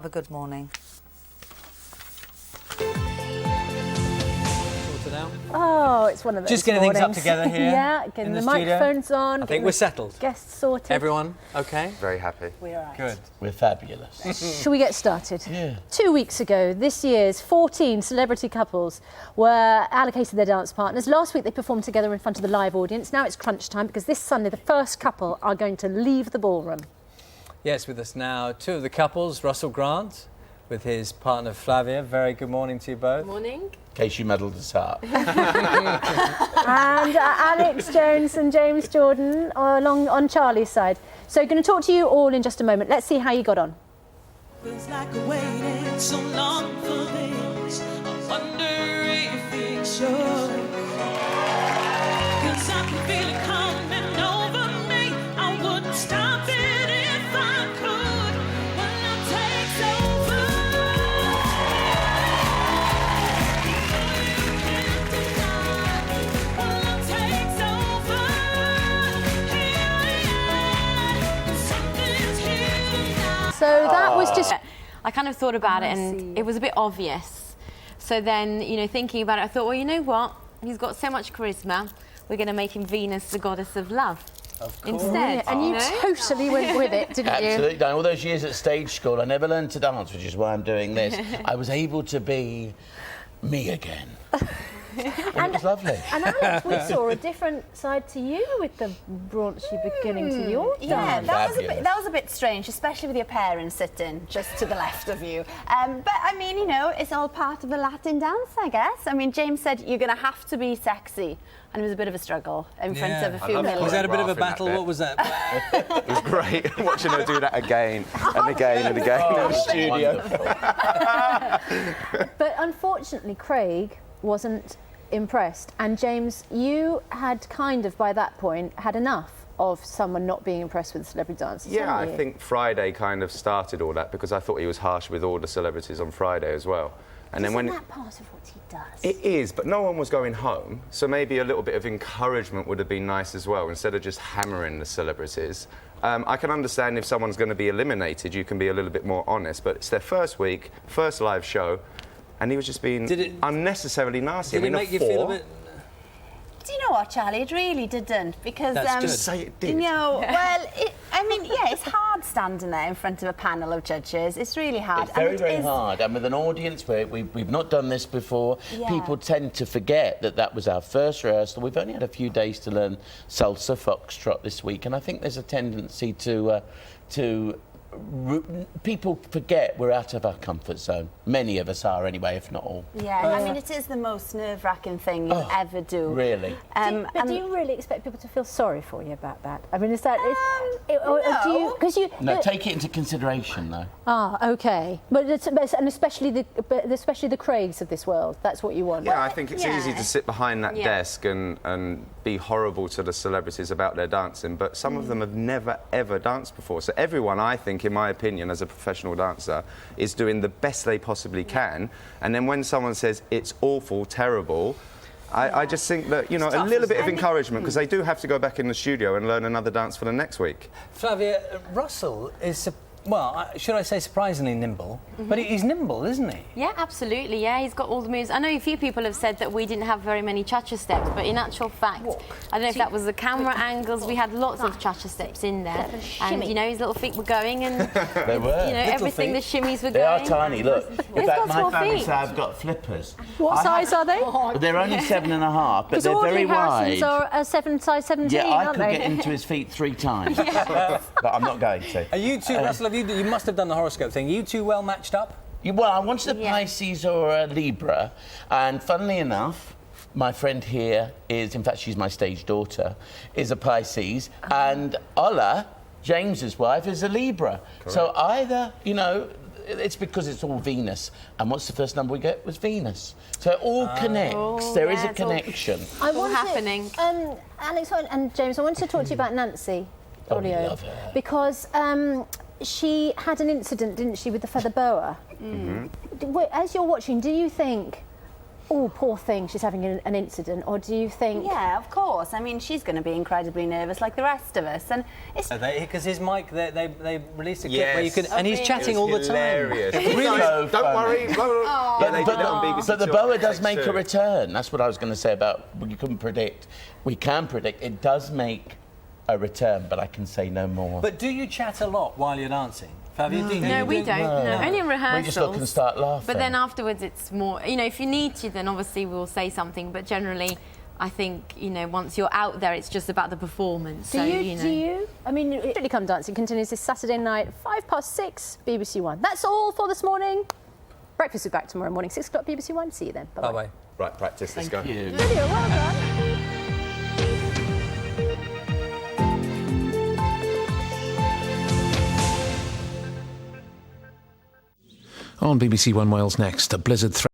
Have a good morning. Oh, it's one of those Just getting mornings. things up together here. Yeah, getting the studio. microphones on. I think we're settled. Guests sorted. Everyone, okay? Very happy. We're all right. Good. We're fabulous. Shall we get started? Yeah. 2 weeks ago, this year's 14 celebrity couples were allocated their dance partners. Last week, they performed together in front of the live audience. Now it's crunch time because this Sunday, the first couple are going to leave the ballroom. Yes, with us now, two of the couples, Russell Grant with his partner Flavia. Very good morning to you both. Morning. In case you muddled us up. And Alex Jones and James Jordan are along on Charlie's side. So going to talk to you all in just a moment. Let's see how you got on. Feels like I waited so long for this. I wonder if it's sure. 'Cause I can feel it coming over me. I wouldn't stop it if I could. When love takes over, you can't deny. When love takes over, something's here now. So that was just... I kind of thought about it and it was a bit obvious. So then, you know, thinking about it, I thought, well, you know what? He's got so much charisma. We're going to make him Venus, the goddess of love. Instead. And you totally went with it, didn't you? Absolutely. All those years at stage school, I never learned to dance, which is why I'm doing this. I was able to be me again. And it was lovely. And Alex, we saw a different side to you with the raunchy beginning to your Yeah, dance. that was a bit strange, especially with your parents sitting just to the left of you. But I mean, you know, it's all part of a Latin dance, I guess. I mean, James said you're going to have to be sexy, and it was a bit of a struggle in front of a few million. Was that a bit of a Laughing at battle? that What was that? It was great watching her do that again and again and again in the studio. But unfortunately, Craig wasn't impressed. And James, you had kind of, by that point, had enough of someone not being impressed with the celebrity dances. Yeah, I hadn't you? think Friday kind of started all that because I thought he was harsh with all the celebrities on Friday as well. And Isn't then when that part of what he does? it is, but no one was going home, so maybe a little bit of encouragement would have been nice as well, instead of just hammering the celebrities. I can understand if someone's going to be eliminated, you can be a little bit more honest, but it's their first week, first live show, and he was just being unnecessarily nasty. Did it make you feel a bit... Do you know what, Charlie? It really didn't, because That's good. Just say it did. you know, well, I mean, yeah, it's hard standing there in front of a panel of judges. It's really hard. It's very, and very hard. And with an audience where we've not done this before, people tend to forget that that was our first rehearsal. We've only had a few days to learn salsa, foxtrot this week, and I think there's a tendency to people forget we're out of our comfort zone. Many of us are anyway, if not all. Yeah, I mean, it is the most nerve-wracking thing you'll ever do. Really? But do you really expect people to feel sorry for you about that? I mean, is that... or do you... no. Because you... No, take it into consideration, though. Ah, OK. But and especially the Craigs of this world. That's what you want. Yeah, I think it's easy to sit behind that desk and be horrible to the celebrities about their dancing, but some of them have never, ever danced before. So everyone, I think, in my opinion, as a professional dancer, is doing the best they possibly can. And then when someone says, it's awful, terrible, I just think that, you know, a little bit of encouragement, because they do have to go back in the studio and learn another dance for the next week. Flavia, Russell is, well, should I say surprisingly nimble? But he's nimble, isn't he? Yeah, absolutely. Yeah, he's got all the moves. I know a few people have said that we didn't have very many cha-cha steps, but in actual fact, I don't know if that was the camera angles. We had lots of cha-cha steps in there, and you know his little feet were going, and They were. you know everything. The shimmies were They going. are tiny, look. In He's fact, got my small family feet. say I've got flippers. What size are they? They're only 7.5, but they're Audrey very Harrison's wide. are a size 17, Yeah, I aren't could they? get into his feet 3 times. But I'm not going to. Are you two, Russell, you must have done the horoscope thing. Are you two well matched up? Well, I wanted a Pisces or a Libra, and funnily enough, my friend here is, in fact, she's my stage daughter, is a Pisces, and Ola, James's wife, is a Libra. Correct. So either, you know, it's because it's all Venus, and what's the first number we get was Venus. So it all connects. There is a connection. I all wanted, happening. Alex and James, I wanted to talk to you about Nancy Olio, I love her. because she had an incident, didn't she, with the feather boa? As you're watching, do you think oh, poor thing, she's having an incident, or do you think? Yeah, of course. I mean, she's going to be incredibly nervous like the rest of us. And it's Because his mic, they released a clip where you can, Yes. and he's chatting all the time. Hilarious. Really? Don't worry. Blah, blah, blah. Yeah, they did it on BBC But the Two. boa does Take make a two. return. That's what I was going to say about you couldn't predict. We can predict. It does make a return, but I can say no more. But do you chat a lot while you're dancing? Flavia, do you? No, we don't. No, only in we rehearsals. just look and start laughing. But then afterwards, it's more. You know, if you need to, then obviously we'll say something. But generally, I think once you're out there, it's just about the performance. Do so, you? know. Do you? I mean, Really Come Dancing continues this Saturday night, 6:05, BBC One. That's all for this morning. Breakfast is back tomorrow morning, 6 o'clock, BBC One. See you then. Bye-bye. Bye-bye. Right, practice. Let's go. Thank you. Brilliant, well done. On BBC One Wales next, a blizzard threat.